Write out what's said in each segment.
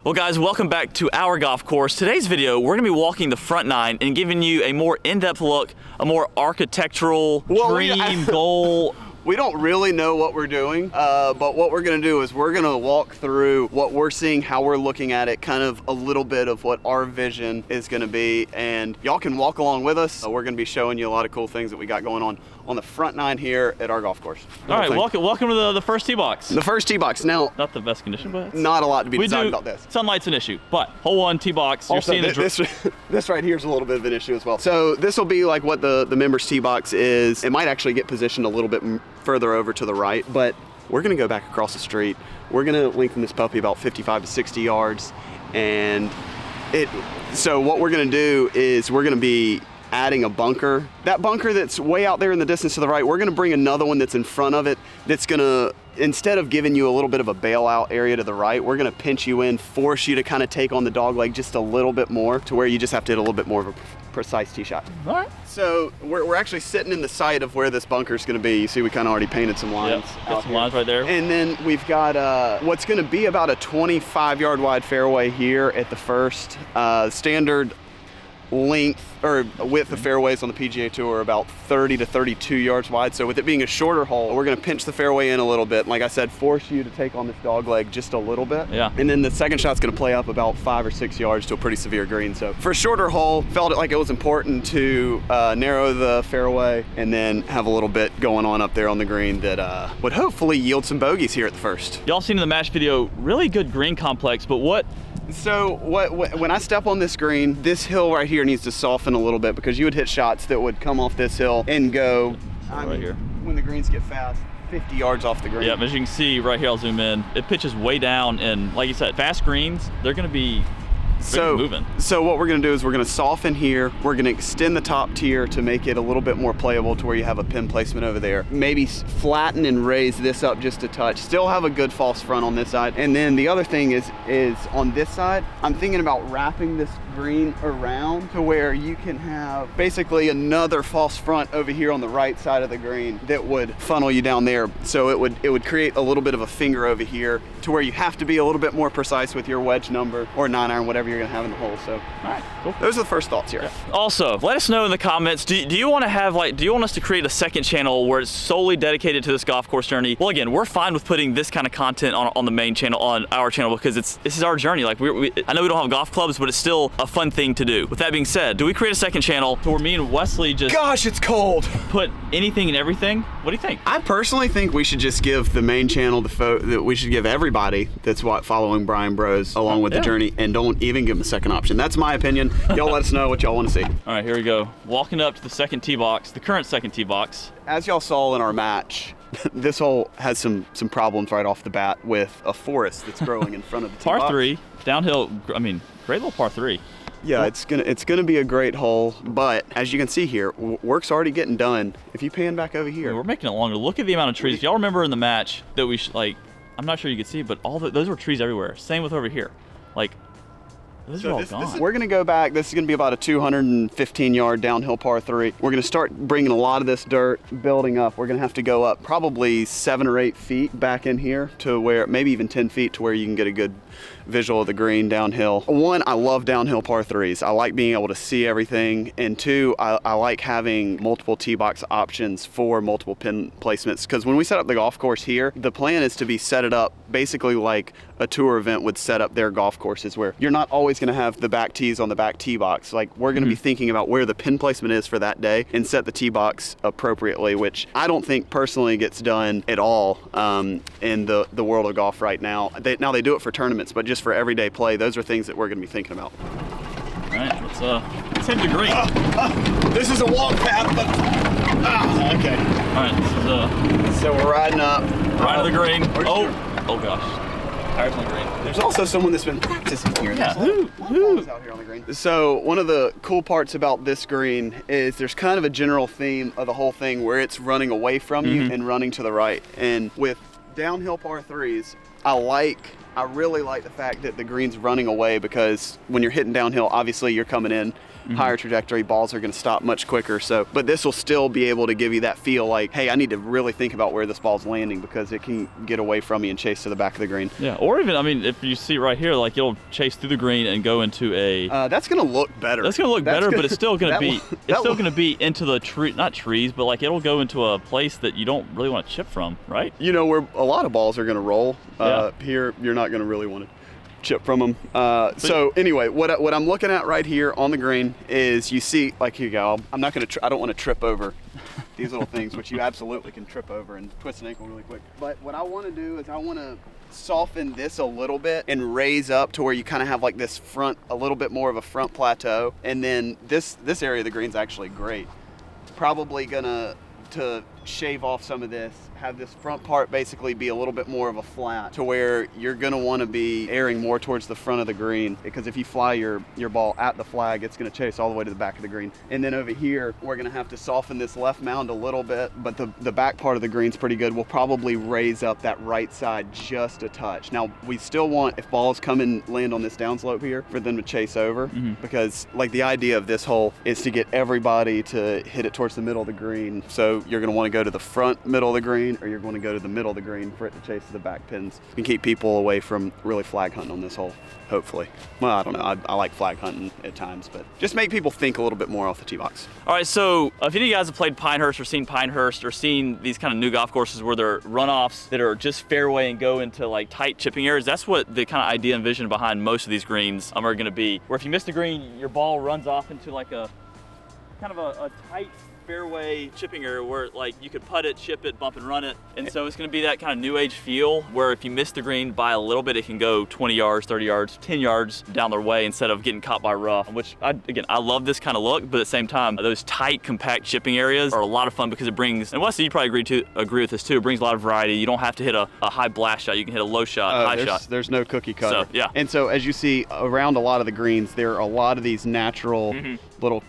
Well guys, welcome back to our golf course. Today's video, we're gonna be walking the front nine and giving you a more in-depth look, a more architectural dream goal. We don't really know what we're doing, but what we're gonna do is we're gonna walk through what we're seeing, how we're looking at it, kind of a little bit of what our vision is gonna be, and y'all can walk along with us. We're gonna be showing you a lot of cool things that we got going on the front nine here at our golf course. All right, welcome to the first tee box. The first tee box. Now, not the best condition, but not a lot to be decided about this. Sunlight's an issue, but hole one tee box. Also, you're seeing this right here is a little bit of an issue as well. So this will be like what the members tee box is. It might actually get positioned a little bit further over to the right, but we're gonna go back across the street. We're gonna lengthen this puppy about 55 to 60 yards, and so what we're gonna do is we're gonna be adding a bunker. That bunker that's way out there in the distance to the right, we're gonna bring another one that's in front of it that's gonna, instead of giving you a little bit of a bailout area to the right, we're gonna pinch you in, force you to kind of take on the dog leg just a little bit more to where you just have to hit a little bit more of a precise tee shot. All right. So we're actually sitting in the site of where this bunker is gonna be. You see we kind of already painted some lines. Yep, got some lines right there. And then we've got what's gonna be about a 25-yard wide fairway here at the first. Standard length or width of fairways on the PGA Tour are about 30 to 32 yards wide. So with it being a shorter hole, we're gonna pinch the fairway in a little bit. Like I said, force you to take on this dog leg just a little bit. Yeah. And then the second shot's gonna play up about 5 or 6 yards to a pretty severe green. So for a shorter hole, felt it like it was important to narrow the fairway and then have a little bit going on up there on the green that would hopefully yield some bogeys here at the first. Y'all seen in the match video, really good green complex, but So when I step on this green, this hill right here needs to soften a little bit because you would hit shots that would come off this hill and go right here when the greens get fast, 50 yards off the green. Yeah, as you can see right here, I'll zoom in. It pitches way down, and like you said, fast greens, they're gonna be moving. So what we're gonna do is we're gonna soften here. We're gonna extend the top tier to make it a little bit more playable to where you have a pin placement over there. Maybe flatten and raise this up just a touch. Still have a good false front on this side. And then the other thing is on this side, I'm thinking about wrapping this green around to where you can have basically another false front over here on the right side of the green that would funnel you down there. So it would create a little bit of a finger over here to where you have to be a little bit more precise with your wedge number or 9-iron, whatever you're gonna have in the hole. So all right, cool. Those are the first thoughts here. Yeah. Also, let us know in the comments, do you want to have do you want us to create a second channel where it's solely dedicated to this golf course journey? Well, again, we're fine with putting this kind of content on the main channel, on our channel, because this is our journey. Like I know we don't have golf clubs, but it's still a fun thing to do. With that being said, do we create a second channel to where me and Wesley just Gosh, it's cold. Put anything and everything? What do you think? I personally think we should just give the main channel that we should give everybody that's following Bryan Bros along with the journey, and don't even give them a second option. That's my opinion. Y'all let us know what y'all want to see. All right, here we go. Walking up to the second tee box, the current second tee box. As y'all saw in our match, this hole has some problems right off the bat with a forest that's growing in front of the tee box. Par 3, downhill, I mean, great little par 3. Yeah, it's gonna be a great hole, but as you can see here, work's already getting done. If you pan back over here, we're making it longer. Look at the amount of trees. If y'all remember in the match that we I'm not sure you could see, but those were trees everywhere. Same with over here. Like, those are all gone. We're gonna go back. This is gonna be about a 215-yard downhill par 3. We're gonna start bringing a lot of this dirt, building up. We're gonna have to go up probably 7 or 8 feet back in here to where, maybe even 10 feet to where you can get a good visual of the green downhill. One, I love downhill par 3s. I like being able to see everything. And two, I like having multiple tee box options for multiple pin placements. Because when we set up the golf course here, the plan is to set it up basically like a tour event would set up their golf courses, where you're not always gonna have the back tees on the back tee box. Like, we're gonna be thinking about where the pin placement is for that day and set the tee box appropriately, which I don't think personally gets done at all in the world of golf right now. Now they do it for tournaments, but just for everyday play, those are things that we're gonna be thinking about. All right, let's hit the green. This is a walk path, but okay. All right, so we're riding up. Right to the green. Oh gosh. Tires on the green. There's also someone that's been practicing here. Yeah. Who's out here on the green? So one of the cool parts about this green is there's kind of a general theme of the whole thing where it's running away from you and running to the right. And with downhill par 3s, I I really like the fact that the green's running away, because when you're hitting downhill, obviously you're coming in higher trajectory, balls are going to stop much quicker. So, but this will still be able to give you that feel like, hey, I need to really think about where this ball's landing, because it can get away from me and chase to the back of the green. Yeah, or even, I mean, if you see right here, like it'll chase through the green and go into a. That's going to look better. That's going to look better, but it's still going to be. It's still going to be into the tree, not trees, but like it'll go into a place that you don't really want to chip from, right? You know, where a lot of balls are going to roll. Here, you're not going to really want to chip from them. So anyway, what I'm looking at right here on the green is, you see, like, here you go. I'm not going to. I don't want to trip over these little things, which you absolutely can trip over and twist an ankle really quick. But what I want to do is I want to soften this a little bit and raise up to where you kind of have like this front, a little bit more of a front plateau, and then this area of the green's actually great. Probably gonna to shave off some of this, have this front part basically be a little bit more of a flat, to where you're going to want to be airing more towards the front of the green, because if you fly your ball at the flag, it's going to chase all the way to the back of the green. And then over here, we're going to have to soften this left mound a little bit, but the back part of the green's pretty good. We'll probably raise up that right side just a touch. Now, we still want, if balls come and land on this downslope here, for them to chase over, because like the idea of this hole is to get everybody to hit it towards the middle of the green. So you're going to want to go to the front middle of the green, or you're going to go to the middle of the green for it to chase the back pins, and keep people away from really flag hunting on this hole, hopefully. Well, I don't know. I like flag hunting at times, but just make people think a little bit more off the tee box. All right, so if any of you guys have played Pinehurst or seen Pinehurst or seen these kind of new golf courses where they're runoffs that are just fairway and go into like tight chipping areas, that's what the kind of idea and vision behind most of these greens are going to be. Where if you miss the green, your ball runs off into like a kind of a tight fairway chipping area where like you could putt it, chip it, bump and run it. And so it's going to be that kind of new age feel where if you miss the green by a little bit, it can go 20 yards, 30 yards, 10 yards down their way instead of getting caught by rough, which I love this kind of look, but at the same time, those tight, compact chipping areas are a lot of fun because it brings, and Wesley, you probably agree with this too, it brings a lot of variety. You don't have to hit a high blast shot. You can hit a low shot, high shot. There's no cookie cutter. So, yeah. And so as you see around a lot of the greens, there are a lot of these natural little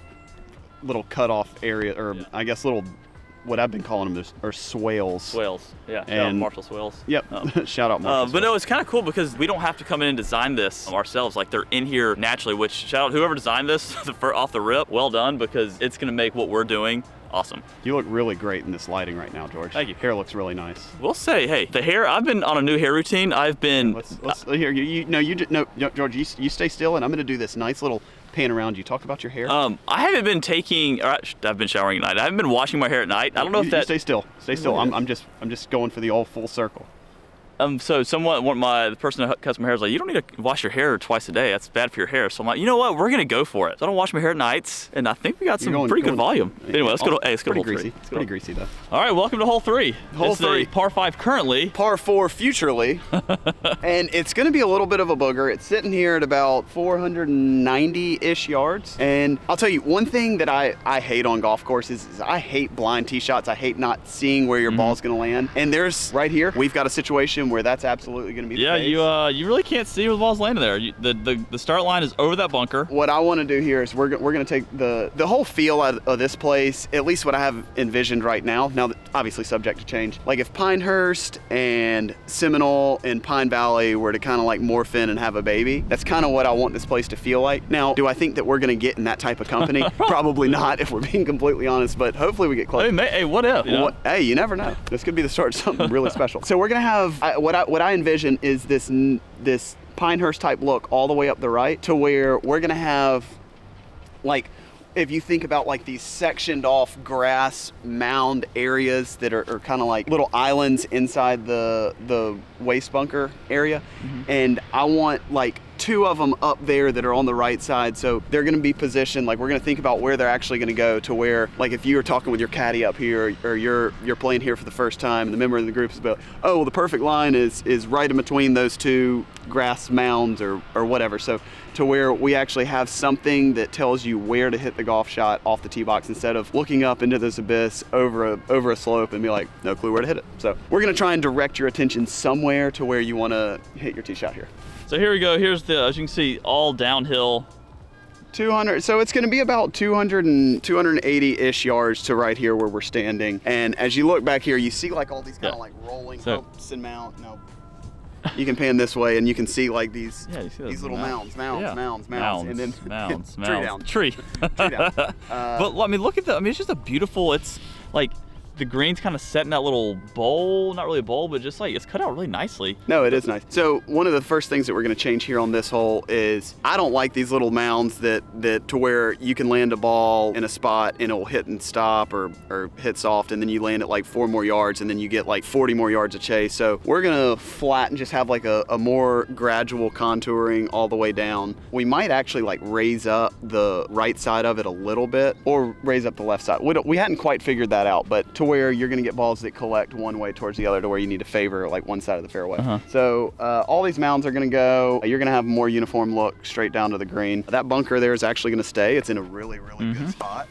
cutoff area, or I guess little, what I've been calling them are swales. Swales, yeah. Shout out Marshall Swales. Yep. Shout out Marshall. But no, it's kind of cool because we don't have to come in and design this ourselves. Like they're in here naturally. Which shout out whoever designed this off the rip. Well done, because it's going to make what we're doing awesome. You look really great in this lighting right now, George. Thank you. Hair looks really nice. We'll say, hey, the hair. I've been on a new hair routine. I've been. Let's here. George. You stay still, and I'm going to do this nice little pan around you. Talk about your hair. I haven't been taking. I've been showering at night. I haven't been washing my hair at night. I don't know if that. You stay still. Stay still. I'm just going for the old full circle. So the person that cuts my hair is like, you don't need to wash your hair twice a day. That's bad for your hair. So I'm like, you know what? We're gonna go for it. So I don't wash my hair at nights, and I think we got some pretty good volume. Anyway, let's go to hole 3. It's pretty greasy though. All right, welcome to hole 3. Hole 3, par 5 currently. Par 4 futurely, and it's gonna be a little bit of a booger. It's sitting here at about 490-ish yards. And I'll tell you one thing that I hate on golf courses is I hate blind tee shots. I hate not seeing where your ball's gonna land. And there's right here, we've got a situation where that's absolutely going to be the case. You really can't see where the ball's landing there. The start line is over that bunker. What I want to do here is we're going to take the whole feel out of this place, at least what I have envisioned right now. Now, obviously subject to change. Like if Pinehurst and Seminole and Pine Valley were to kind of like morph in and have a baby, that's kind of what I want this place to feel like. Now, do I think that we're going to get in that type of company? Probably not, if we're being completely honest, but hopefully we get close. Hey, what if? Hey, you never know. This could be the start of something really special. So we're going to have, what I envision is this Pinehurst type look all the way up the right, to where we're gonna have, like, if you think about like these sectioned off grass mound areas that are kind of like little islands inside the waste bunker area, and I want like 2 of them up there that are on the right side, so they're going to be positioned, like we're going to think about where they're actually going to go, to where, like if you were talking with your caddy up here, or you're playing here for the first time, and the member of the group is about, oh, well, the perfect line is right in between those 2 grass mounds or whatever, so to where we actually have something that tells you where to hit the golf shot off the tee box, instead of looking up into this abyss over a slope and be like, no clue where to hit it. So we're going to try and direct your attention somewhere to where you want to hit your tee shot here. So here we go. Here's as you can see, all downhill. 200, so it's going to be about 280-ish yards to right here where we're standing. And as you look back here, you see like all these kind of like rolling hopes and mount. No. you can pan this way and you can see like these these little mounds, yeah. and then mounds, tree down. Tree. Tree down. But I mean, look at the. I mean, it's just a beautiful. It's like the green's kind of set in that little bowl. Not really a bowl, but just like it's cut out really nicely. No, it is nice. So one of the first things that we're going to change here on this hole is I don't like these little mounds that to where you can land a ball in a spot and it'll hit and stop or hit soft, and then you land it like 4 more yards and then you get like 40 more yards of chase. So we're going to flatten, just have like a more gradual contouring all the way down. We might actually like raise up the right side of it a little bit or raise up the left side. We hadn't quite figured that out, but to where you're going to get balls that collect one way towards the other, to where you need to favor like one side of the fairway. So all these mounds are going to go. You're going to have a more uniform look straight down to the green. That bunker there is actually going to stay. It's in a really good spot.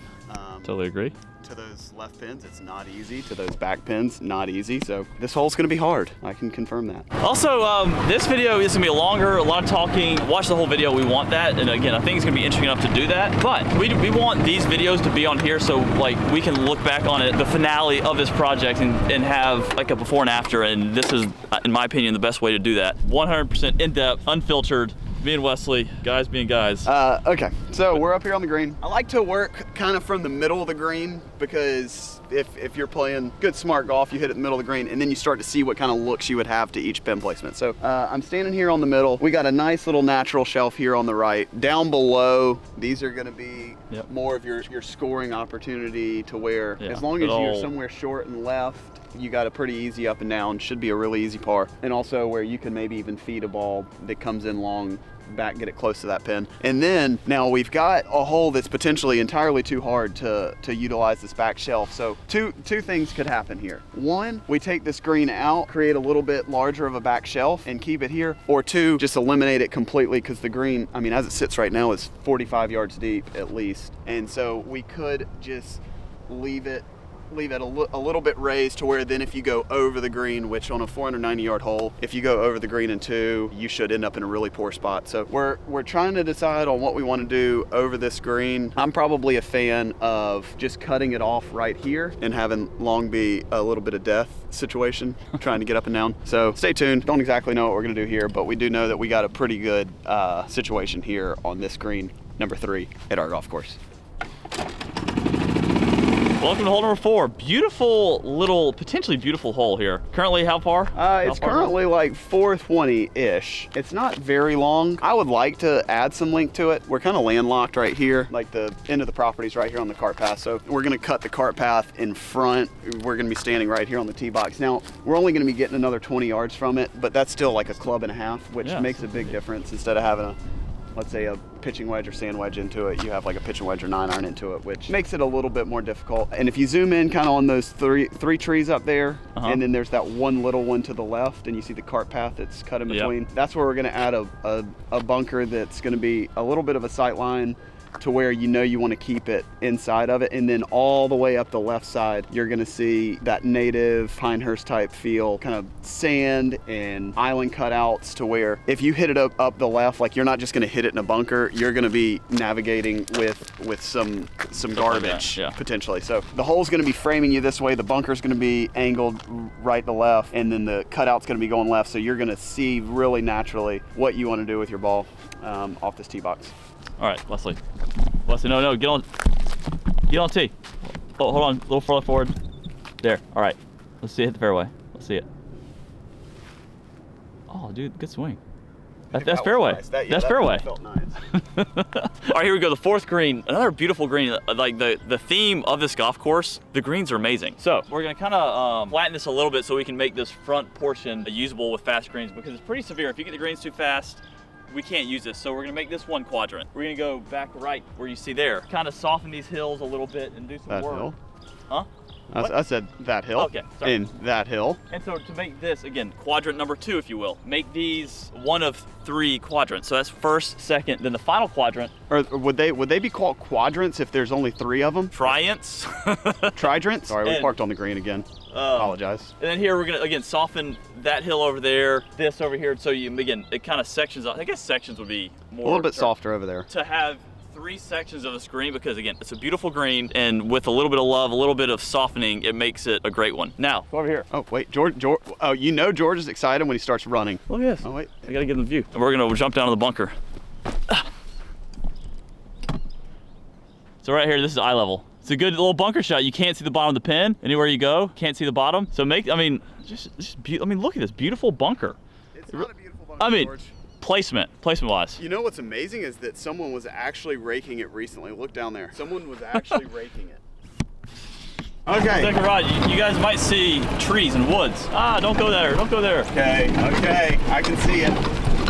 Totally agree. To those left pins, it's not easy. To those back pins, not easy. So this hole's going to be hard. I can confirm that. Also, this video is going to be longer, a lot of talking. Watch the whole video. We want that. And again, I think it's going to be interesting enough to do that. But we want these videos to be on here so like we can look back on it, the finale of this project, and have like a before and after. And this is, in my opinion, the best way to do that. 100% in-depth, unfiltered. Me and Wesley, guys being guys. Okay, so we're up here on the green. I like to work kind of from the middle of the green because if you're playing good smart golf, you hit it in the middle of the green and then you start to see what kind of looks you would have to each pin placement. So I'm standing here on the middle. We got a nice little natural shelf here on the right. Down below, these are gonna be more of your scoring opportunity, to where as long as you're somewhere short and left, you got a pretty easy up and down, should be a really easy par. And also where you can maybe even feed a ball that comes in long back, get it close to that pin. And then now we've got a hole that's potentially entirely too hard to utilize this back shelf. So two things could happen here. One, we take this green out, create a little bit larger of a back shelf and keep it here. Or two, just eliminate it completely, because the green, I mean, as it sits right now, is 45 yards deep at least. And so we could just leave it a little bit raised, to where then if you go over the green, which on a 490 yard hole, if you go over the green in 2, you should end up in a really poor spot. So we're trying to decide on what we want to do over this green. I'm probably a fan of just cutting it off right here and having long be a little bit of death situation, trying to get up and down. So stay tuned. Don't exactly know what we're going to do here, but we do know that we got a pretty good situation here on this green, number 3 at our golf course. Welcome to hole number 4. Beautiful little, potentially beautiful hole here. Currently how far? It's currently like 420-ish. It's not very long. I would like to add some length to it. We're kind of landlocked right here. Like the end of the property is right here on the cart path. So we're gonna cut the cart path in front. We're gonna be standing right here on the tee box. Now, we're only gonna be getting another 20 yards from it, but that's still like a club and a half, which makes a big difference. Instead of having let's say a pitching wedge or sand wedge into it, you have like a pitching wedge or 9-iron into it, which makes it a little bit more difficult. And if you zoom in kind of on those three trees up there, and then there's that one little one to the left, and you see the cart path that's cut in between, that's where we're gonna add a bunker that's gonna be a little bit of a sight line, to where you know you want to keep it inside of it. And then all the way up the left side, you're going to see that native Pinehurst type feel, kind of sand and island cutouts, to where if you hit it up the left, like you're not just going to hit it in a bunker, you're going to be navigating with some garbage potentially. So the hole's going to be framing you this way, the bunker's going to be angled right to left, and then the cutout's going to be going left. So you're going to see really naturally what you want to do with your ball off this tee box. All right, Wesley, no, get on tee. Oh, hold on, a little further forward. There, all right. Let's see it hit the fairway. Let's see it. Oh, dude, good swing. That's fairway. Nice. That's fairway. Felt nice. All right, here we go, the 4th green. Another beautiful green. Like the theme of this golf course, the greens are amazing. So we're gonna kind of flatten this a little bit so we can make this front portion usable with fast greens, because it's pretty severe. If you get the greens too fast, we can't use this. So we're gonna make this one quadrant. We're gonna go back right where you see there. Kind of soften these hills a little bit and do some that work. Hill? Huh? I said that hill. Okay, sorry. In that hill. And so to make this, again, quadrant number 2, if you will, make these one of 3 quadrants. So that's first, second, then the final quadrant. Or would they be called quadrants if there's only 3 of them? Triants. Tridents? Sorry, we parked on the green again. Apologize. And then here we're gonna, again, soften that hill over there, this over here. So you, again, it kind of sections off. I guess sections would be more. A little bit softer over there. To have 3 sections of this green because again, it's a beautiful green, and with a little bit of love, a little bit of softening, it makes it a great one. Now, go over here. Oh wait, George. Oh, you know George is excited when he starts running. Look at this. Oh wait, I gotta get in the view. And we're gonna jump down to the bunker. So right here, this is eye level. It's a good little bunker shot. You can't see the bottom of the pin. Anywhere you go, can't see the bottom. So I mean, look at this beautiful bunker. it's not a beautiful bunker, I mean, George. placement wise. You know what's amazing is that someone was actually raking it recently. Look down there. Someone was actually raking it. Okay. Second rod, you guys might see trees and woods. Ah, don't go there, don't go there. Okay, I can see it.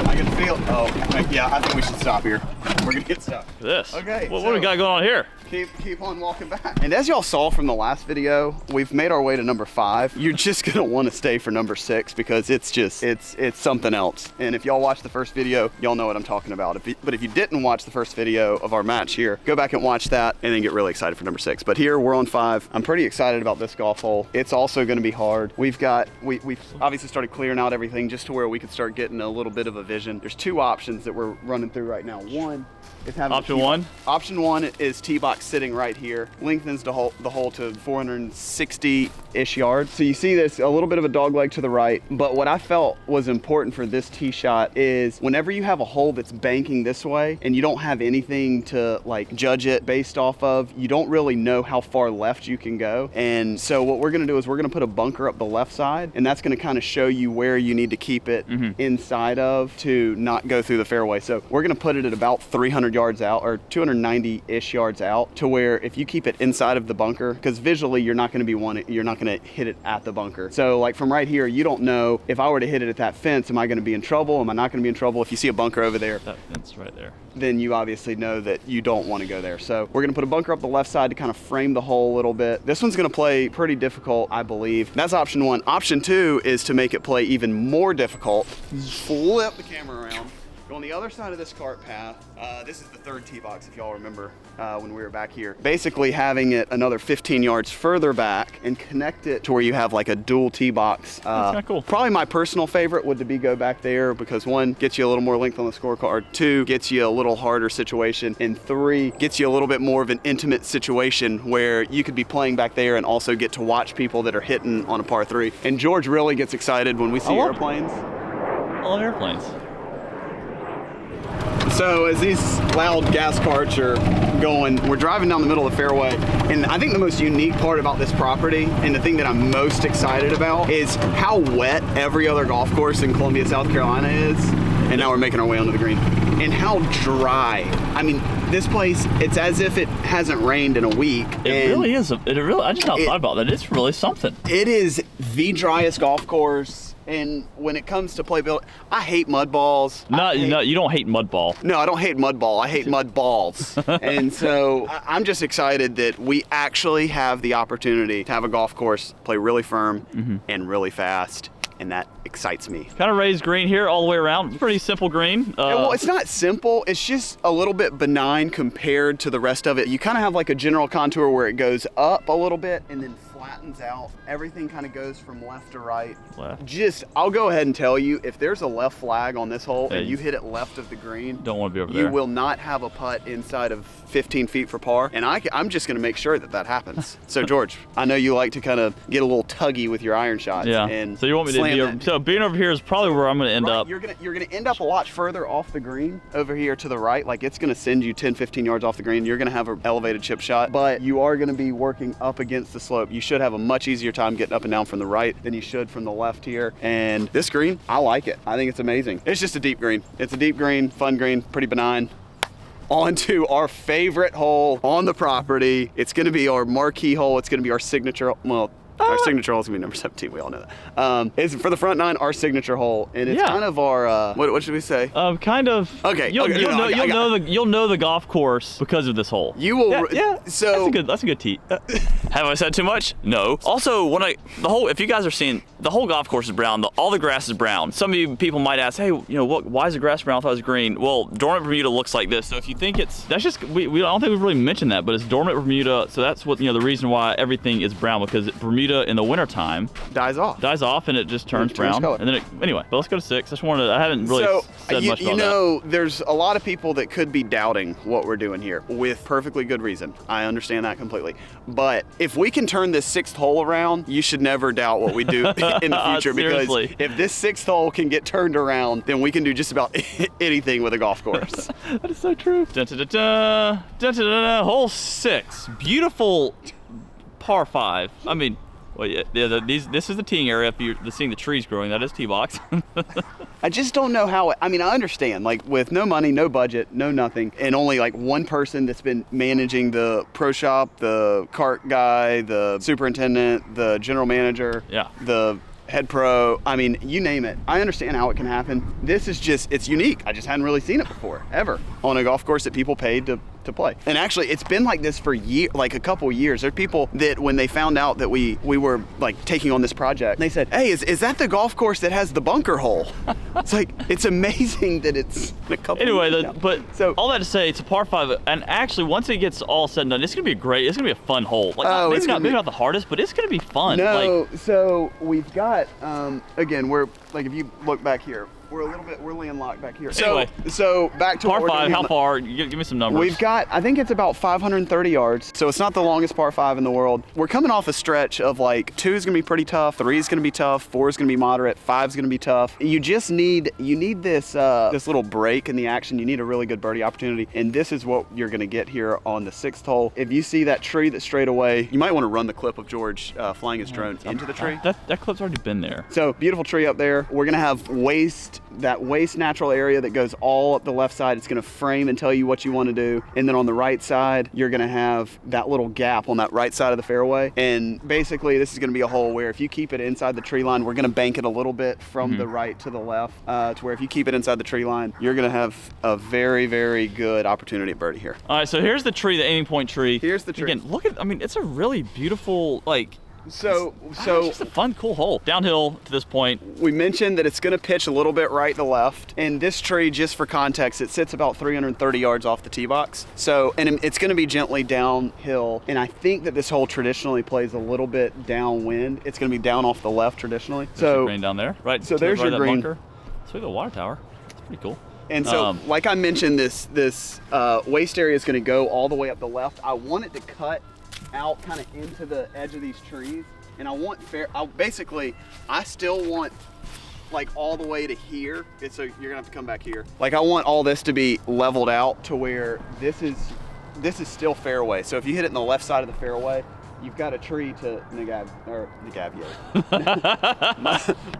I can feel it. Oh, yeah, I think we should stop here. We're gonna get stuck. This. Okay. What do we got going on here? Keep on walking back. And as y'all saw from the last video, we've made our way to number 5. You're just gonna want to stay for number 6 because it's something else. And if y'all watched the first video, y'all know what I'm talking about. But if you didn't watch the first video of our match here, go back and watch that and then get really excited for number 6. But here we're on 5. I'm pretty excited about this golf hole. It's also gonna be hard. We've obviously started clearing out everything just to where we could start getting a little bit of a vision. There's 2 options that we're running through right now. One is having Option 1 is tee box sitting right here, lengthens the hole to 460-ish yards. So you see this a little bit of a dog leg to the right, but what I felt was important for this tee shot is whenever you have a hole that's banking this way and you don't have anything to like judge it based off of, you don't really know how far left you can go. And so what we're gonna do is we're gonna put a bunker up the left side, and that's gonna kind of show you where you need to keep it inside of to not go through the fairway. So we're gonna put it at about 300 yards out, or 290-ish yards out, to where if you keep it inside of the bunker, because visually you're not going to hit it at the bunker. So like from right here, you don't know if I were to hit it at that fence, am I going to be in trouble? Am I not going to be in trouble? If you see a bunker over there, that fence right there, then you obviously know that you don't want to go there. So we're going to put a bunker up the left side to kind of frame the hole a little bit. This one's going to play pretty difficult, I believe. That's option 1. Option 2 is to make it play even more difficult. Flip the camera around. Go on the other side of this cart path. This is the 3rd tee box, if y'all remember when we were back here. Basically having it another 15 yards further back and connect it to where you have like a dual tee box. That's kind of cool. Probably my personal favorite would be go back there because 1, gets you a little more length on the scorecard, 2, gets you a little harder situation, and 3, gets you a little bit more of an intimate situation where you could be playing back there and also get to watch people that are hitting on a par 3. And George really gets excited when we see airplanes. I love airplanes. So as these loud gas carts are going, we're driving down the middle of the fairway, and I think the most unique part about this property, and the thing that I'm most excited about, is how wet every other golf course in Columbia, South Carolina is. And now we're making our way onto the green. And how dry. I mean, this place, it's as if it hasn't rained in a week. It really is. I just not thought about that. It's really something. It is the driest golf course. And when it comes to playability, I hate mud balls. No, you don't hate mud ball. No, I don't hate mud ball. I hate mud balls. And so I'm just excited that we actually have the opportunity to have a golf course play really firm and really fast. And that excites me. Kind of raised green here all the way around. Pretty simple green. Well, it's not simple. It's just a little bit benign compared to the rest of it. You kind of have like a general contour where it goes up a little bit and then flattens out. Everything kind of goes from left to right. I'll go ahead and tell you, if there's a left flag on this hole and you hit it left of the green, don't want to be over there. You will not have a putt inside of 15 feet for par. And I'm just going to make sure that happens. So George, I know you like to kind of get a little tuggy with your iron shots. Yeah. And so you want me to so being over here is probably where I'm going to end up. You're gonna end up a lot further off the green over here to the right. Like it's going to send you 10, 15 yards off the green. You're going to have an elevated chip shot, but you are going to be working up against the slope. You should have a much easier time getting up and down from the right than you should from the left here. And this green, I like it. I think it's amazing. It's just a deep green. It's a deep green, fun green, pretty benign. On to our favorite hole on the property. It's going to be our marquee hole. It's going to be our signature. Well, our signature hole is gonna be number 17. We all know that. It's for the front 9, our signature hole, and it's kind of our what should we say? Kind of. Okay. You'll know the golf course because of this hole. You will. Yeah. So that's a good tee. Have I said too much? No. Also, if you guys are seeing, the whole golf course is brown. All the grass is brown. Some of you people might ask, hey, why is the grass brown? I thought it was green. Well, dormant Bermuda looks like this. So if you think that's just I don't think we've really mentioned that, but it's dormant Bermuda. So that's what the reason why everything is brown, because Bermuda Bermuda in the wintertime dies off. And it just turns turns brown. color. And then anyway, but let's go to 6. I just wanted to, I haven't really said much about that. There's a lot of people that could be doubting what we're doing here with perfectly good reason. I understand that completely. But if we can turn this 6th hole around, you should never doubt what we do in the future. Because if this 6th hole can get turned around, then we can do just about anything with a golf course. That is so true. Dun, dun, dun, dun. Dun, dun, dun, dun. Hole 6. Beautiful par 5. I mean, well, yeah, this is the teeing area. If you're seeing the trees growing, that is tee box. I just don't know how. I mean, I understand, like with no money, no budget, no nothing, and only like one person that's been managing the pro shop, the cart guy, the superintendent, the general manager, the head pro. I mean, you name it. I understand how it can happen. This is just, it's unique. I just hadn't really seen it before, ever, on a golf course that people paid to play. And actually, it's been like this for like a couple years. There are people that when they found out that we were like taking on this project, they said, hey, is that the golf course that has the bunker hole? It's like, it's amazing that it's a couple years now. But so all that to say, it's a par 5, and actually once it gets all said and done, it's gonna be it's gonna be a fun hole. Like, maybe not the hardest, but it's gonna be fun. No, so we've got again, we're like, if you look back here, we're landlocked back here. Anyway, so back to par 5. How far? Give me some numbers. We've got, I think it's about 530 yards. So it's not the longest par 5 in the world. We're coming off a stretch of like 2 is gonna be pretty tough, 3 is gonna be tough, 4 is gonna be moderate, 5 is gonna be tough. You just need this this little break in the action. You need a really good birdie opportunity, and this is what you're gonna get here on the 6th hole. If you see that tree that's straight away, you might want to run the clip of George flying his drone into the tree. That clip's already been there. So beautiful tree up there. We're gonna have that waste natural area that goes all up the left side. It's gonna frame and tell you what you want to do. And then on the right side, you're gonna have that little gap on that right side of the fairway. And basically this is gonna be a hole where if you keep it inside the tree line, we're gonna bank it a little bit from the right to the left, to where if you keep it inside the tree line, you're gonna have a very, very good opportunity at birdie here. All right, so here's the tree, the aiming point tree. Here's the tree. Again, look at, I mean, it's a really beautiful, like, So it's just a fun, cool hole. Downhill to this point. We mentioned that it's gonna pitch a little bit right to left. And this tree, just for context, it sits about 330 yards off the tee box. So, and it's gonna be gently downhill. And I think that this hole traditionally plays a little bit downwind. It's gonna be down off the left traditionally. There's your green down there, right? So there's your green. Bunker. Sweet little water tower. It's pretty cool. And so, like I mentioned, this waste area is gonna go all the way up the left. I want it to cut out kind of into the edge of these trees, and I want I still want like all the way to here. So you're gonna have to come back here. Like I want all this to be leveled out to where this is still fairway. So if you hit it in the left side of the fairway, you've got a tree to negaviate.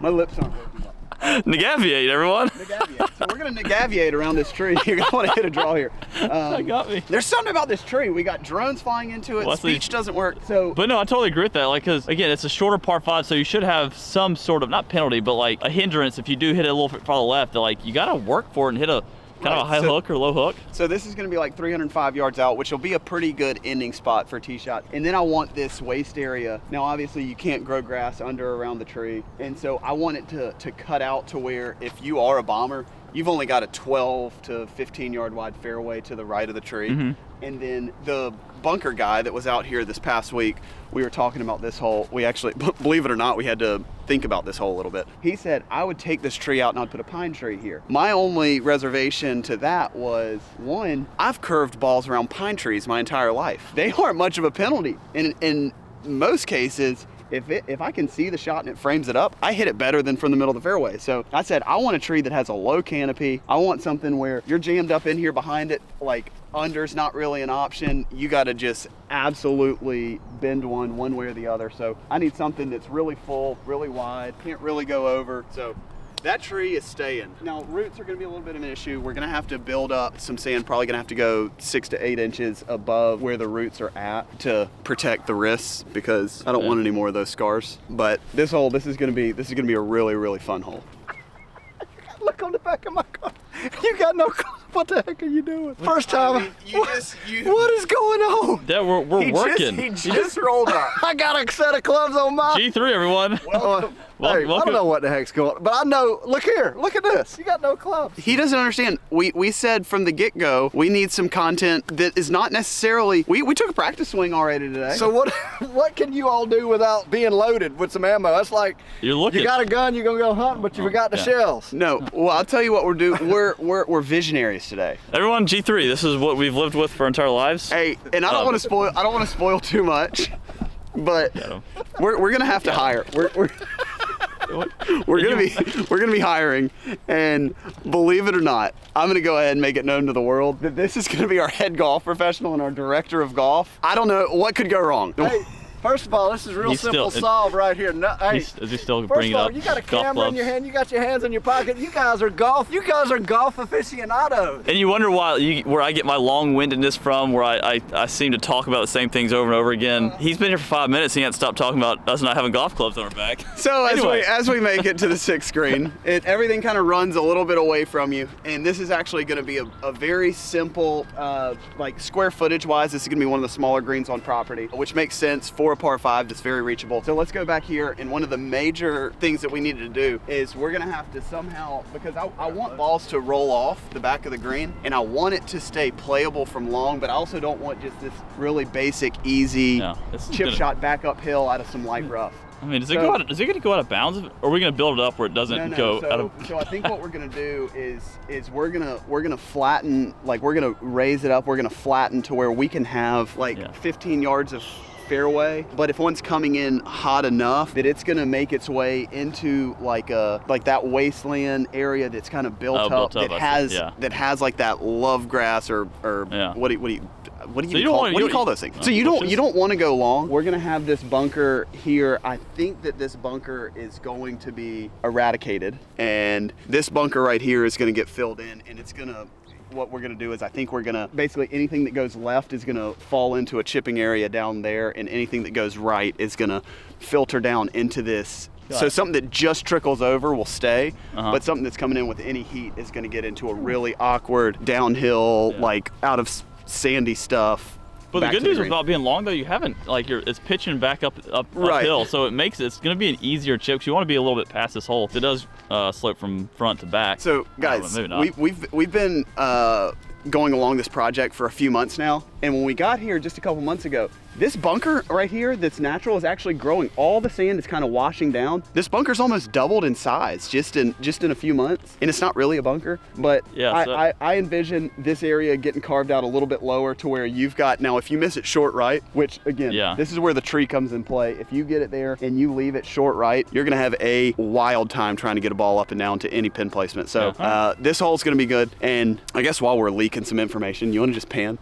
my lips aren't working well. Negaviate, everyone. Negaviate. So we're gonna negaviate around this tree. You're gonna want to hit a draw here. That got me. There's something about this tree. We got drones flying into it. Well, Speech doesn't work. But no, I totally agree with that. Like, cause again, it's a shorter par 5, so you should have some sort of, not penalty, but like a hindrance if you do hit it a little bit farther left. That like you gotta work for it and hit a kind of a high hook or low hook. So this is gonna be like 305 yards out, which will be a pretty good ending spot for a tee shot. And then I want this waste area. Now, obviously you can't grow grass under or around the tree. And so I want it to cut out to where if you are a bomber, you've only got a 12 to 15 yard wide fairway to the right of the tree. And then the bunker guy that was out here this past week, we were talking about this hole. We actually, believe it or not, we had to think about this hole a little bit. He said, I would take this tree out and I'd put a pine tree here. My only reservation to that was, one, I've curved balls around pine trees my entire life. They aren't much of a penalty. And in most cases, if I can see the shot and it frames it up, I hit it better than from the middle of the fairway. So I said, I want a tree that has a low canopy. I want something where you're jammed up in here behind it, like under's not really an option. You got to just absolutely bend one way or the other. So I need something that's really full, really wide, can't really go over. So that tree is staying. Now, roots are gonna be a little bit of an issue. We're gonna have to build up some sand, probably gonna have to go 6 to 8 inches above where the roots are at to protect the wrists, because I don't want any more of those scars. But this hole, this is gonna be a really, really fun hole. Look on the back of my car. You got no car. What the heck are you doing? First time. You What is going on? Yeah, we're working. He just rolled up. I got a set of gloves on my. G3, everyone. Well, hey, I welcome. don't know what the heck's going on, but I know. Look here. Look at this. You got no gloves. He doesn't understand. We said from the get-go, we need some content that is not necessarily. We took a practice swing already today. So what can you all do without being loaded with some ammo? That's like You're looking. you got a gun, you're gonna go hunting, but you forgot the shells. No, well, I'll tell you what we're doing. We're visionaries today. Everyone, G3. This is what we've lived with for our entire lives. Hey, and I don't want to spoil. I don't want to spoil too much, but we're gonna have to hire. We're gonna be hiring, and believe it or not, I'm gonna go ahead and make it known to the world that this is gonna be our head golf professional and our director of golf. I don't know what could go wrong. Hey, first of all, this is real He's simple still- solve right here. No, hey, Is he still first bringing of all, up you got a golf camera gloves? in your hand, you got your hands in your pocket. You guys are golf aficionados. And you wonder where I get my long-windedness from, where I seem to talk about the same things over and over again. He's been here for 5 minutes. He can't stop talking about us not having golf clubs on our back. So Anyway. as we make it to the sixth green, everything kind of runs a little bit away from you, and this is actually going to be a very simple, like square footage wise, this is going to be one of the smaller greens on property, which makes sense for a par 5 that's very reachable. So let's go back here, and one of the major things that we needed to do is we're going to have to somehow, because I want balls to roll off the back of the green, and I want it to stay playable from long, but I also don't want just this really basic, easy chip shot back uphill out of some light rough. I mean, is it going to go out of bounds, or are we going to build it up where it doesn't go out of? So I think what we're going to do is we're gonna flatten, like we're gonna raise it up. We're gonna flatten to where we can have like 15 yards of fairway, but if one's coming in hot enough that it's gonna make its way into like that wasteland area that's kind of built up that has like that love grass or what do you call those things? So you don't want to go long. We're gonna have this bunker here. I think that this bunker is going to be eradicated, and this bunker right here is gonna get filled in, and it's gonna. What we're gonna do is I think we're gonna basically anything that goes left is gonna fall into a chipping area down there, and anything that goes right is gonna filter down into this. So something that just trickles over will stay, but something that's coming in with any heat is gonna get into a really awkward downhill, like out of sandy stuff. But the good news about being long though, you haven't it's pitching back uphill, so it's going to be an easier chip because you want to be a little bit past this hole. It does slope from front to back. So guys, we've been going along this project for a few months now, and when we got here just a couple months ago, this bunker right here that's natural is actually growing. All the sand is kind of washing down. This bunker's almost doubled in size just in a few months, and it's not really a bunker, but I envision this area getting carved out a little bit lower to where you've got, now if you miss it short right, which again, this is where the tree comes in play. If you get it there and you leave it short right, you're gonna have a wild time trying to get a ball up and down to any pin placement. So this hole's gonna be good, and I guess while we're leaking some information, you wanna just pan?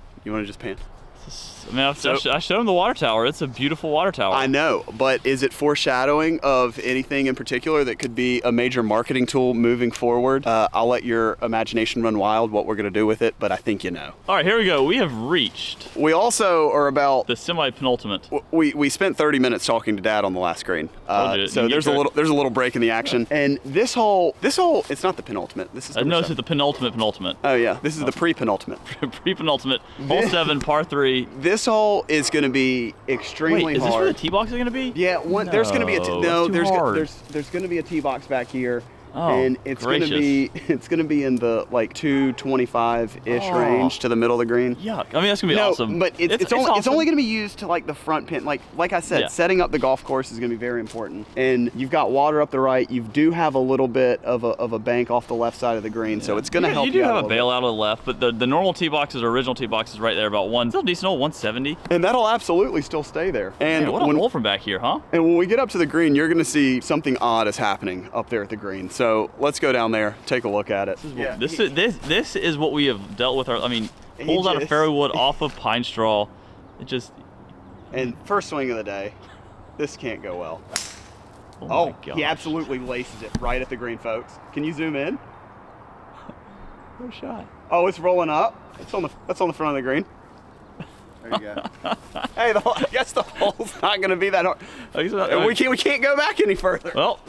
I mean, I showed him the water tower. It's a beautiful water tower. I know, but is it foreshadowing of anything in particular that could be a major marketing tool moving forward? I'll let your imagination run wild what we're going to do with it, but I think you know. All right, here we go. We have reached. We also are about the semi-penultimate. We spent 30 minutes talking to Dad on the last green, so there's a little break in the action. And this hole, it's not the penultimate. This is no, this is the penultimate. Oh yeah, this is the pre-penultimate. Pre-penultimate. Hole 7, par 3. This hole is going to be extremely hard. Is this where the tee box is going to be? Yeah, there's going to be there's going to be a tee box back here. And it's going to be in the like 225-ish range to the middle of the green. Yuck. I mean, that's going to be awesome. But it's only going to be used to like the front pin. Like I said, setting up the golf course is going to be very important. And you've got water up the right. You do have a little bit of a bank off the left side of the green, so it's going to help you. You do have a bailout on the left, but the normal tee boxes, original tee boxes, right there about still decent hole, 170. And that'll absolutely still stay there. And what a hole from back here, huh? And when we get up to the green, you're going to see something odd is happening up there at the green. So let's go down there, take a look at it. This is what we have dealt with. Holes out of fairway wood off of pine straw. And first swing of the day, this can't go well. Oh he absolutely laces it right at the green, folks. Can you zoom in? No shot. Oh, it's rolling up. That's on the front of the green. There you go. Hey, I guess the hole's not going to be that hard. We can't go back any further. Well,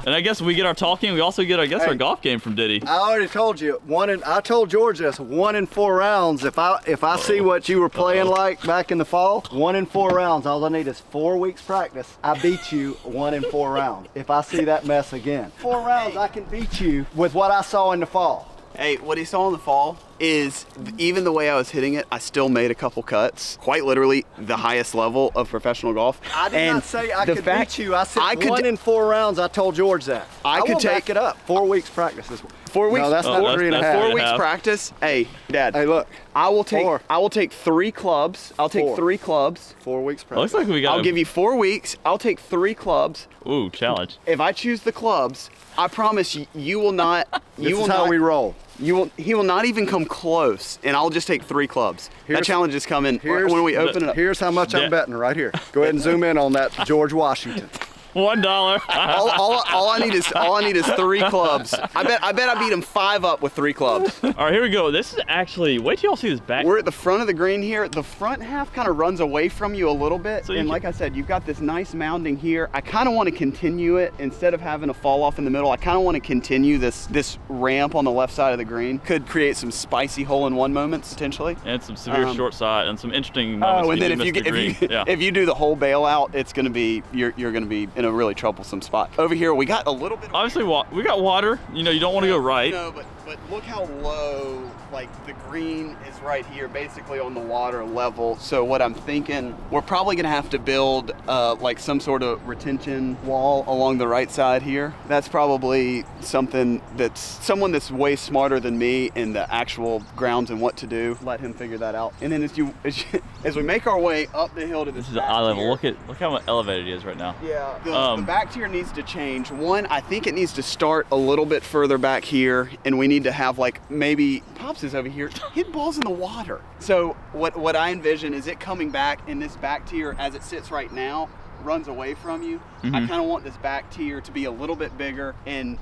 and I guess we get our talking. We also get, I guess, our golf game from Diddy. I already told you, I told George this, 1 in 4 rounds. If I see what you were playing like back in the fall, 1 in 4 rounds, all I need is 4 weeks practice. I beat you 1 in 4 rounds. If I see that mess again, 4 rounds, I can beat you with what I saw in the fall. Hey, what he saw in the fall is even the way I was hitting it, I still made a couple cuts. Quite literally the highest level of professional golf. I did not say I could beat you. I said 1 in 4 rounds. I told George that. I could back it up. 4 weeks practice. 4 weeks? No, that's not 3.5. 4 weeks practice. Hey, Dad. Hey, look. I will take 3 clubs. I'll take 3 clubs. 4 weeks practice. Looks like we got. I'll give you 4 weeks. I'll take 3 clubs. Ooh, challenge. If I choose the clubs, I promise you will not. This is how we roll. He will not even come close, and I'll just take 3 clubs. That challenge is coming when we open it up. Here's how much I'm betting right here. Go ahead and zoom in on that George Washington. $1. all I need is 3 clubs. I bet I beat him 5 up with 3 clubs. All right, here we go. This is actually, wait till y'all see this back. We're at the front of the green here. The front half kind of runs away from you a little bit. And like I said, you've got this nice mounding here. I kind of want to continue it instead of having a fall off in the middle. I kind of want to continue this ramp on the left side of the green. Could create some spicy hole-in-one moments potentially. And some severe short side and some interesting moments. Oh, and then if you do the whole bailout, it's going to be you're going to be in a really troublesome spot. Over here, we got a little bit. Obviously, we got water. You know, you don't want to go right. No, but look how low, like the green is right here, basically on the water level. So what I'm thinking, we're probably gonna have to build like some sort of retention wall along the right side here. That's probably someone that's way smarter than me in the actual grounds and what to do. Let him figure that out. And then as we make our way up the hill to this is eye level. Look how elevated it is right now. Yeah. The back tier needs to change. One, I think it needs to start a little bit further back here, and we need to have like maybe Pops is over here hit balls in the water. So what I envision is it coming back, and this back tier as it sits right now runs away from you. I kind of want this back tier to be a little bit bigger and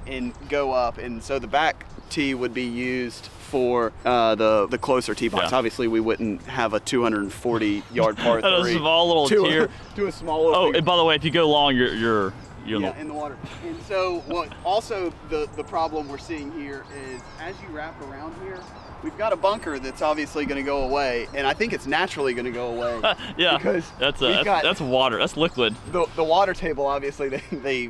go up, and so the back tee would be used for the closer tee box. Yeah. Obviously, we wouldn't have a 240-yard par 3. A small little tier. To a small little. Oh, and by the way, if you go long, you're in the water. And so also the problem we're seeing here is as you wrap around here, we've got a bunker that's obviously going to go away, and I think it's naturally going to go away. Yeah, because that's water. That's liquid. The water table, obviously,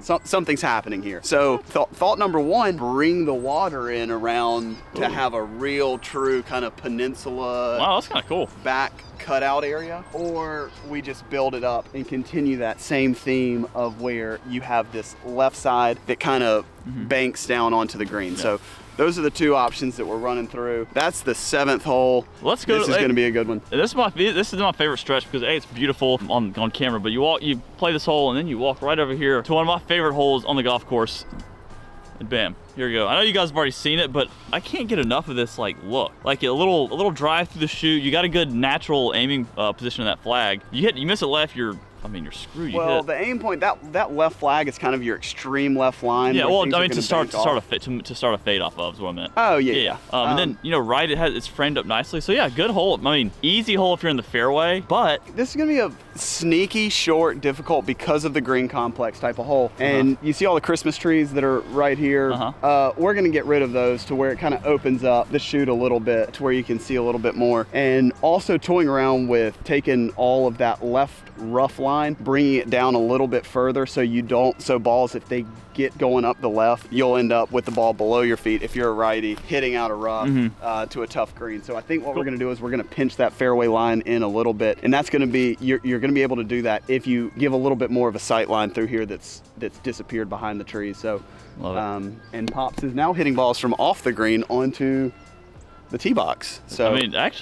something's happening here. So thought number 1, bring the water in around to have a real, true kind of peninsula. Wow, that's kind of cool. Back cutout area, or we just build it up and continue that same theme of where you have this left side that kind of banks down onto the green. Yeah. So those are the 2 options that we're running through. That's the 7th hole. Let's go. This is going to be a good one. This is my favorite stretch because it's beautiful on camera. But you play this hole and then you walk right over here to one of my favorite holes on the golf course. And bam, here we go. I know you guys have already seen it, but I can't get enough of this look. Like a little drive through the chute. You got a good natural aiming position on that flag. You miss it left, you're screwed. Well, the aim point, that left flag is kind of your extreme left line. Yeah, well, I mean to start a fade off of is what I meant. Oh yeah. And then right, it's framed up nicely. So yeah, good hole. I mean, easy hole if you're in the fairway, but this is gonna be a sneaky, short, difficult because of the green complex type of hole. And you see all the Christmas trees that are right here. We're gonna get rid of those to where it kind of opens up the chute a little bit to where you can see a little bit more. And also toying around with taking all of that left rough line, bringing it down a little bit further so balls, if they get going up the left, you'll end up with the ball below your feet if you're a righty hitting out a rough to a tough green. So I think what we're going to do is we're going to pinch that fairway line in a little bit, and that's going to be you're going to be able to do that if you give a little bit more of a sight line through here that's disappeared behind the trees. So and Pops is now hitting balls from off the green onto the tee box. So he's about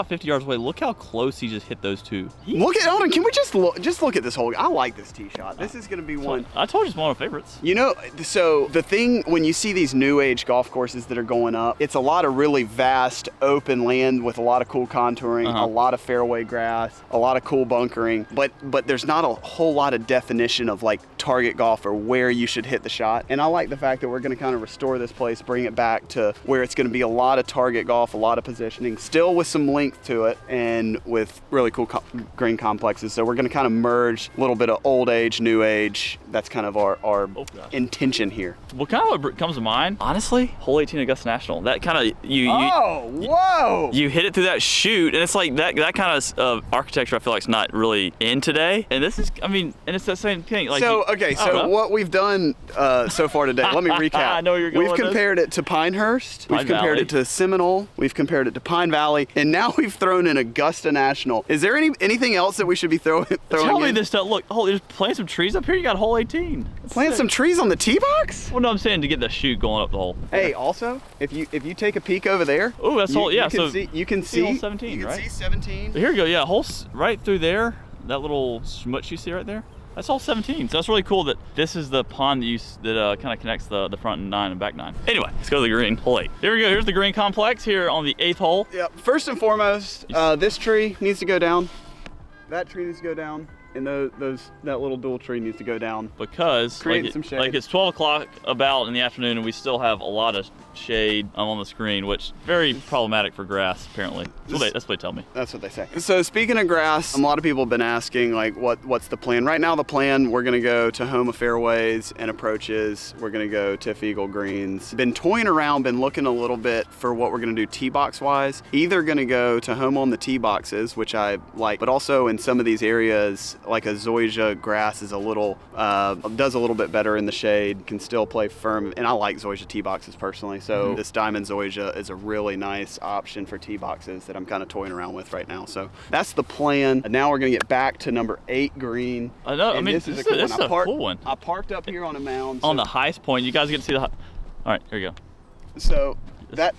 50 yards away. Look how close he just hit those 2. Hold on, can we just look at this hole? I like this tee shot. This is going to be one. I told you it's one of my favorites. You know, so the thing when you see these new age golf courses that are going up, it's a lot of really vast open land with a lot of cool contouring, a lot of fairway grass, a lot of cool bunkering, but there's not a whole lot of definition of like target golf or where you should hit the shot. And I like the fact that we're going to kind of restore this place, bring it back to where it's going to be a lot of target golf, a lot of positioning, still with some length to it, and with really cool green complexes. So we're going to kind of merge a little bit of old age, new age. That's kind of our intention here. What comes to mind, honestly, hole 18 Augusta National. That kind of whoa! You hit it through that chute, and it's like that kind of architecture. I feel like is not really in today. And this is, I mean, and it's the same thing. Like so what we've done so far today. Let me recap. I know where you're going. We've compared it to Pinehurst. We've compared it to Seminole. We've compared it to Pine Valley, and now we've thrown in Augusta National. Is there anything else that we should be throwing Tell me in? this stuff. Look, there's plant some trees up here. You got hole 18. Plant some trees on the tee box? Well, no, I'm saying to get the chute going up the hole. Hey, also, if you take a peek over there. Oh, that's all. Yeah, you can see hole 17, you can right? see 17. Here you go. Yeah, hole right through there. That little smutch you see right there. That's all 17. So that's really cool that this is the pond that kind of connects the front 9 and back 9. Anyway, let's go to the green, hole 8. Here we go. Here's the green complex here on the 8th hole. Yep. First and foremost, this tree needs to go down. That tree needs to go down. And that little dual tree needs to go down. Because some shade. Like it's 12 o'clock about in the afternoon and we still have a lot of shade on the screen, which very problematic for grass apparently. That's what they tell me. That's what they say. So speaking of grass, a lot of people have been asking like what's the plan? Right now the plan, we're gonna go to Homa fairways and approaches. We're gonna go Tiff Eagle greens. Been toying around, been looking a little bit for what we're gonna do tee box wise. Either gonna go to Homa on the tee boxes, which I like, but also in some of these areas like a zoysia grass is does a little bit better in the shade, can still play firm, and I like zoysia tee boxes personally, so this diamond zoysia is a really nice option for tee boxes that I'm kind of toying around with right now. So that's the plan. Now we're gonna get back to number 8 green. I know. I mean, this is a cool one. I parked up here on a mound. On the highest point, you guys get to see the. All right, here you go. So that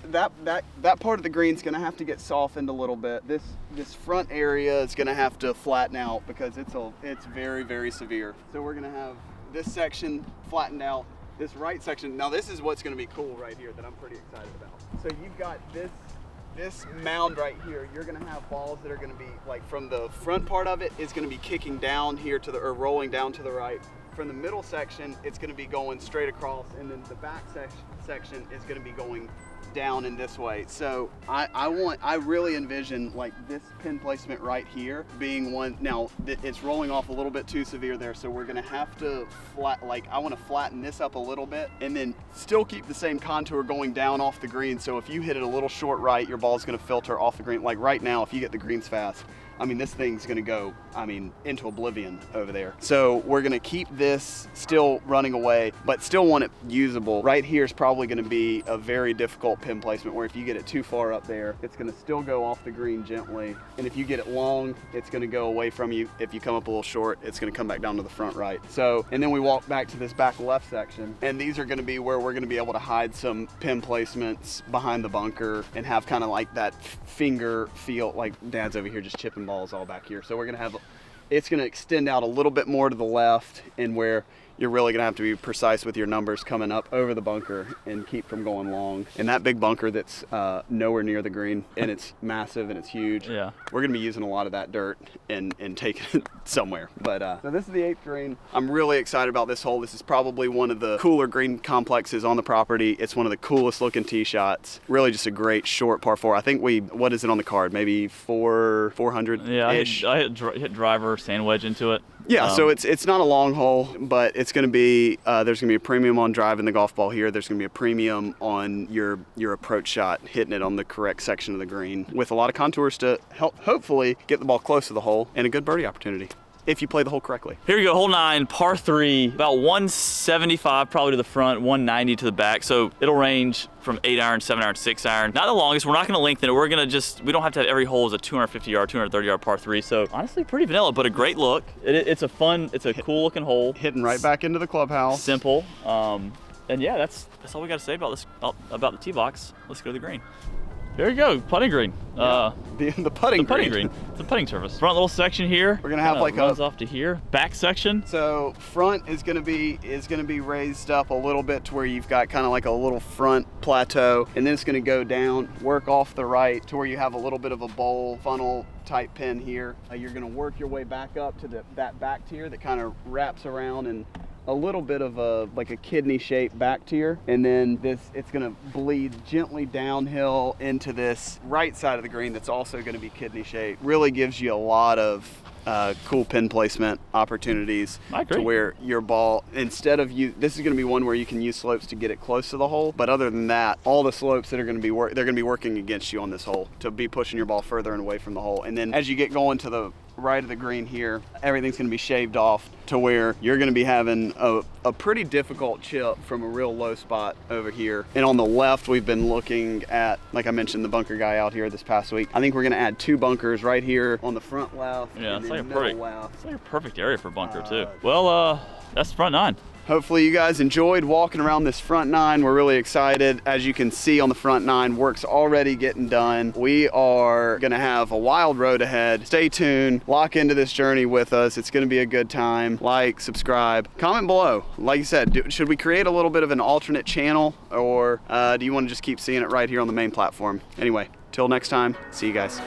part of the green's gonna have to get softened a little bit. This front area is gonna have to flatten out because it's very, very severe. So we're gonna have this section flattened out. This right section, now this is what's gonna be cool right here that I'm pretty excited about. So you've got this mound right here, you're gonna have balls that are gonna be like from the front part of it is gonna be kicking down here or rolling down to the right. From the middle section, it's gonna be going straight across, and then the back section is gonna be going down in this way. So I really envision like this pin placement right here being one. Now it's rolling off a little bit too severe there, so we're gonna have to I want to flatten this up a little bit and then still keep the same contour going down off the green. So if you hit it a little short right, your ball's gonna filter off the green. Like right now, if you get the greens fast, I mean, this thing's gonna go, into oblivion over there. So we're gonna keep this still running away, but still want it usable. Right here is probably gonna be a very difficult pin placement where if you get it too far up there, it's gonna still go off the green gently. And if you get it long, it's gonna go away from you. If you come up a little short, it's gonna come back down to the front right. So, and then we walk back to this back left section, and these are gonna be where we're gonna be able to hide some pin placements behind the bunker and have kind of like that finger feel, like Dad's over here just chipping balls all back here. So we're gonna have, it's gonna extend out a little bit more to the left, and where you're really gonna have to be precise with your numbers coming up over the bunker and keep from going long. And that big bunker that's nowhere near the green, and it's massive and it's huge. Yeah. We're gonna be using a lot of that dirt and taking it somewhere. But so this is the 8th green. I'm really excited about this hole. This is probably one of the cooler green complexes on the property. It's one of the coolest looking tee shots. Really just a great short par 4. I think what is it on the card? Maybe 400-ish? Yeah, I hit driver, sand wedge into it. Yeah, so it's not a long hole, but it's going to be, there's going to be a premium on driving the golf ball here. There's going to be a premium on your approach shot, hitting it on the correct section of the green with a lot of contours to help hopefully get the ball close to the hole and a good birdie opportunity if you play the hole correctly. Here we go, hole 9, par 3, about 175 probably to the front, 190 to the back. So it'll range from 8 iron, 7 iron, 6 iron. Not the longest, we're not gonna lengthen it. We're gonna we don't have to have every hole as a 250 yard, 230 yard par 3. So honestly, pretty vanilla, but a great look. It's a cool looking hole. Hitting right back into the clubhouse. Simple. And yeah, that's all we gotta say about this, about the tee box. Let's go to the green. There you go, putting green. The putting green. It's a putting surface. Front little section here. We're gonna have like runs off to here. Back section. So front is gonna be raised up a little bit to where you've got kind of like a little front plateau, and then it's gonna go down, work off the right to where you have a little bit of a bowl funnel type pin here. You're gonna work your way back up to that back tier that kind of wraps around and a little bit of a like a kidney shape back tier, and then it's gonna bleed gently downhill into this right side of the green that's also gonna be kidney shaped. Really gives you a lot of cool pin placement opportunities to where your ball, instead of this is going to be one where you can use slopes to get it close to the hole, but other than that, all the slopes that are going to be they're going to be working against you on this hole to be pushing your ball further and away from the hole. And then as you get going to the right of the green here, everything's going to be shaved off to where you're going to be having a pretty difficult chip from a real low spot over here. And on the left, we've been looking at, like I mentioned, the bunker guy out here this past week. I think we're going to add 2 bunkers right here on the front left. Yeah, and it's like left. a perfect area for bunker too. Well, that's the front 9. Hopefully you guys enjoyed walking around this front 9. We're really excited. As you can see on the front 9, work's already getting done. We are gonna have a wild road ahead. Stay tuned, lock into this journey with us. It's gonna be a good time. Like, subscribe, comment below. Like you said, should we create a little bit of an alternate channel, or do you wanna just keep seeing it right here on the main platform? Anyway, till next time, see you guys.